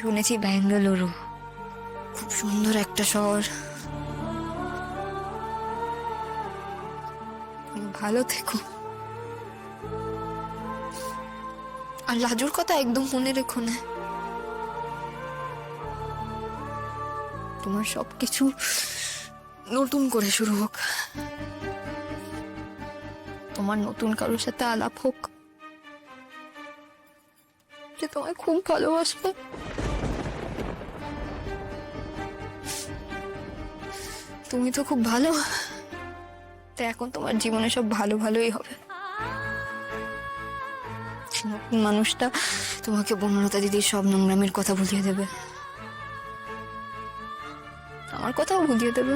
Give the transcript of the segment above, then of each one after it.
শুনেছি ব্যাঙ্গালুরু খুব সুন্দর একটা শহর। ভালো থেকো। আর লাজুর কথা একদম মনে রেখো না। তোমার সবকিছু নতুন করে শুরু হোক। তোমার নতুন কারোর সাথে আলাপ হোক যে তোমায় খুব ভালোবাসবে। তুমি তো খুব ভালো, তাই এখন তোমার জীবনে সব ভালো ভালোই হবে। নতুন মানুষটা তোমাকে বনলতা দিদির সব নোংরামির কথা ভুলিয়ে দেবে, আমার কথাও ভুলিয়ে দেবে।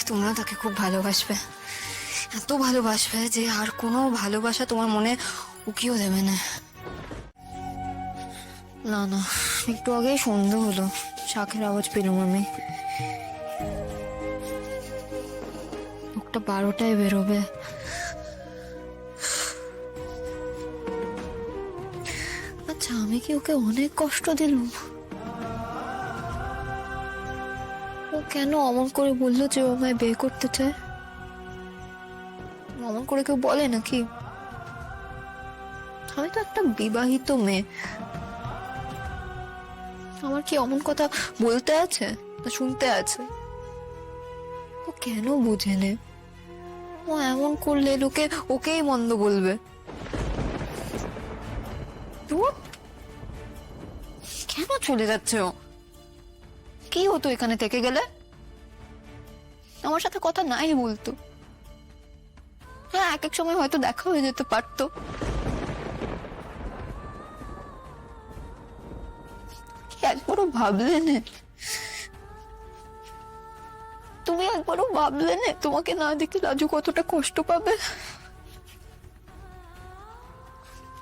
তোমরা তাকে খুব ভালোবাসবে, এত ভালোবাসবে যে আর কোনো ভালোবাসা তোমার মনে উকিও দেবে না। না না, একটু আগেই সন্ধ্যে হলো, শাঁখের আওয়াজ পেলাম আমি। লোকটা 12টায় বেরোবে। আচ্ছা, আমি কি ওকে অনেক কষ্ট দিলাম? ও কেন অমন করে বললো যে ও আমায় বিয়ে করতে চায়? অমন করে কেউ বলে নাকি? আমি তো একটা বিবাহিত মেয়ে, আমার কি অমন কথা বলতে আছে না শুনতে আছে? ও কেন বুঝে নে? ও এমন করলে লোকে ওকেই মন্দ বলবে। ধুর, কেন চলে যাচ্ছে ও? কি হতো এখানে থেকে গেলে? আমার সাথে কথা নাই বলতো। হ্যাঁ, এক এক সময় হয়তো দেখা হয়ে যেতে পারতো। একবারও ভাবলে না? তুমি একবারও ভাবলে না তোমাকে না দেখে রাজু কতটা কষ্ট পাবে?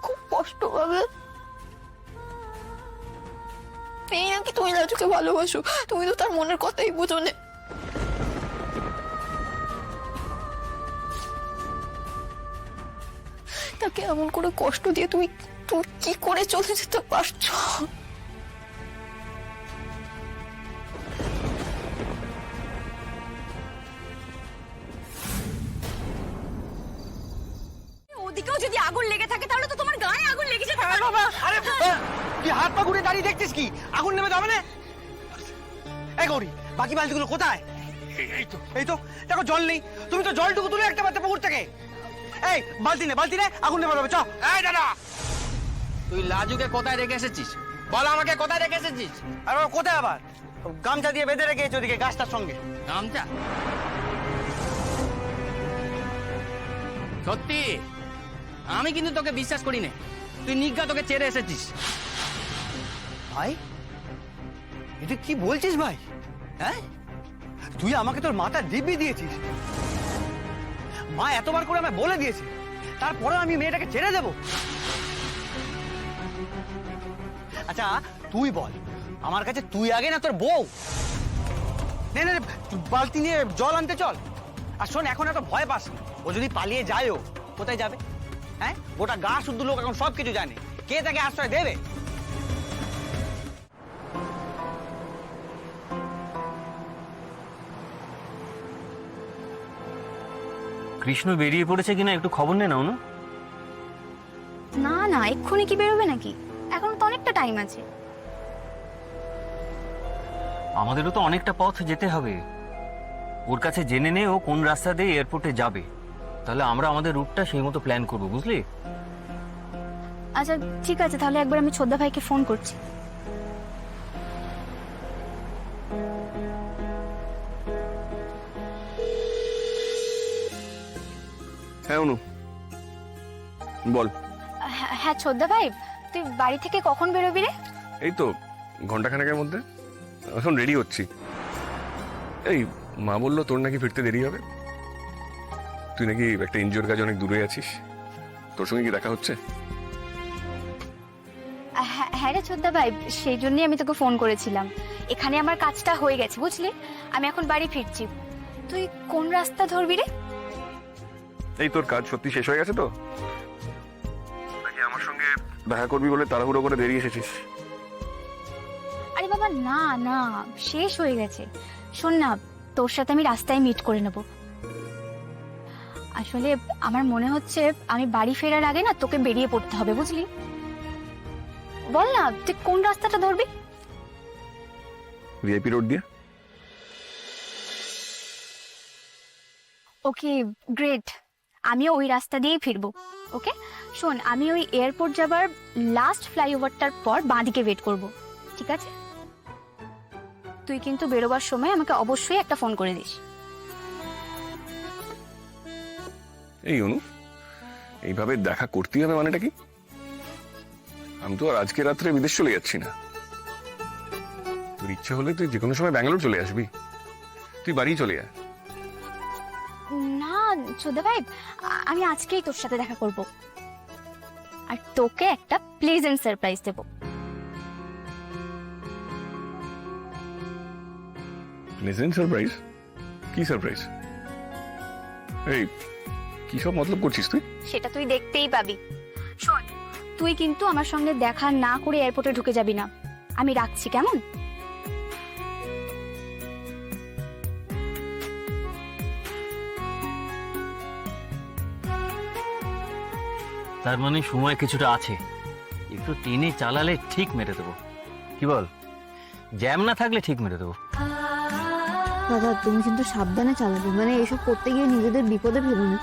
খুব কষ্ট পাবে। এই নাকি তুমি রাজুকে ভালোবাসো, তুমি তো তার মনের কথাই বোঝো না। তাকে এমন করে কষ্ট দিয়ে তুমি তুমি কি করে চলে যেতে পারছো? ওদিকেও যদি আগুন লেগে থাকে তাহলে তো তোমার গায়ে আগুন লেগে যেতে পারে। বাবা, আরে তুই হাত পা ঘুরে দাঁড়িয়ে দেখছিস কি? আগুন নেমে যাবে না? এই গৌরী, বাকি বালতিগুলো কোথায়? এই তো দেখো, জল নেই। তুমি তো জলটুকু তুলে একটা বাচ্চা পুকুর থেকে। এই বালতি নে, আগুন নেমে যাবে। চ। এই দাদা, তুই লাজুকে কোথায় রেখে এসেছিস? বল আমাকে, কোথায় রেখে এসেছিস? আর বাবা, কোথায় আবার? গামছা দিয়ে বেঁধে রেখেছে ওদিকে গাছটার সঙ্গে। গামছা? সত্যি আমি কিন্তু তোকে বিশ্বাস করি না। তুই নিজ্ঞা তোকে ছেড়ে এসেছিস। ভাই, এটা কি বলছিস ভাই? হ্যাঁ, তুই আমাকে তোর মাথা দিব্যি দিয়েছিস। মা এতবার করে আমায় বলে দিয়েছে, তারপরে আমি মেয়েটাকে ছেড়ে দেব? আচ্ছা তুই বল, আমার কাছে তুই আগে না তোর বউ? নে নে নে, বালতি নিয়ে জল আনতে চল। আর শোন, এখন এত ভয় পাস না। ও যদি পালিয়ে যায়ও, কোথায় যাবে? হ্যাঁ, গোটা গা শুদ্ধ লোক এখন সবকিছু জানে। কে তাকে আশ্রয় দেবে? কৃষ্ণ বেরিয়ে পড়েছে কিনা একটু খবর নে না অনু। না না, এক্ষুনি কি বেরোবে নাকি? এখন তো অনেকটা টাইম আছে। আমাদেরও তো অনেকটা পথ যেতে হবে। ওর কাছে জেনে নে ও কোন রাস্তা দিয়ে এয়ারপোর্টে যাবে, তাহলে আমরা আমাদের রুটটা সেই মতো প্ল্যান করবো, বুঝলি? আচ্ছা ঠিক আছে, তাহলে একবার আমি ছোদ্দা ভাইকে ফোন করছি। হ্যাঁ অনু, বল। হ্যাঁ ছোদ্দা ভাই, তুই বাড়ি থেকে কখন বেরোবি রে? এই তো ঘন্টাখানেকের মধ্যে। এখন রেডি হচ্ছি। এই মা বললো তোর নাকি ফিরতে দেরি হবে। তুই নাকি একটা এনজিওর কাজে অনেক দূরে আছিস। তোর সঙ্গে কি দেখা হচ্ছে? হ্যাঁ রে ছোদ্দা ভাই, সেই জন্যই আমি তোকে ফোন করেছিলাম। এখানে আমার কাজটা হয়ে গেছে বুঝলি, আমি এখন বাড়ি ফিরছি। তুই কোন রাস্তা ধরবি রে? এই তোর কাজ সত্যি শেষ হয়ে গেছে তো? দেখা করবি বলে তাড়াহুড়ো করে দেরি এসেছিস। আরে বাবা না না, শেষ হয়ে গেছে। শোন না, তোর সাথে আমি রাস্তায় মিট করে নেব। আসলে আমার মনে হচ্ছে আমি বাড়ি ফেরার আগে না তোকে বেরিয়ে পড়তে হবে, বুঝলি? বল না তুই কোন রাস্তাটা ধরবি? ভিআইপি রোড দিয়ে। ওকে গ্রেট, আমিও ওই রাস্তা দিয়েই ফিরবো। ওকে শোন, আমি ওই এয়ারপোর্ট যাবার লাস্ট ফ্লাইওভারটার পর বাঁদিকে ওয়েট করব, ঠিক আছে? তুই কিন্তু বেরোবার সময় আমাকে অবশ্যই একটা ফোন করে দিস। এই অনু, এইভাবে দেখা করতেই হবে মানেটা কি? আমি তো আর আজকে রাত্রে বিদেশ চলে যাচ্ছি না। তোর ইচ্ছে হলে তুই যে কোনো সময় ব্যাঙ্গালোর চলে আসবি, তুই বাড়ি চলে আয়। না চোদা ভাই, আমি আজকেই তোর সাথে দেখা করব, আর তোকে একটা প্লেজেন্ট সারপ্রাইজ দেব। Pleasant surprise? কি সারপ্রাইজ? এই কি সব মতলব করছিস তুই? সেটা তুই দেখতেই পাবি। শোন, তুই কিন্তু আমার সঙ্গে দেখা না করে এয়ারপোর্টে ঢুকে যাবি না। আমি রাখছি, কেমন? তার মানে সময় কিছুটা আছে, একটু টেনে চালালে ঠিক মেরে দেবো। কি বল? জ্যাম না থাকলে ঠিক মেরে দেবো। দাদা তুমি কিন্তু সাবধানে চালাবে, মানে এসব করতে গিয়ে নিজেদের বিপদে ফেলো না।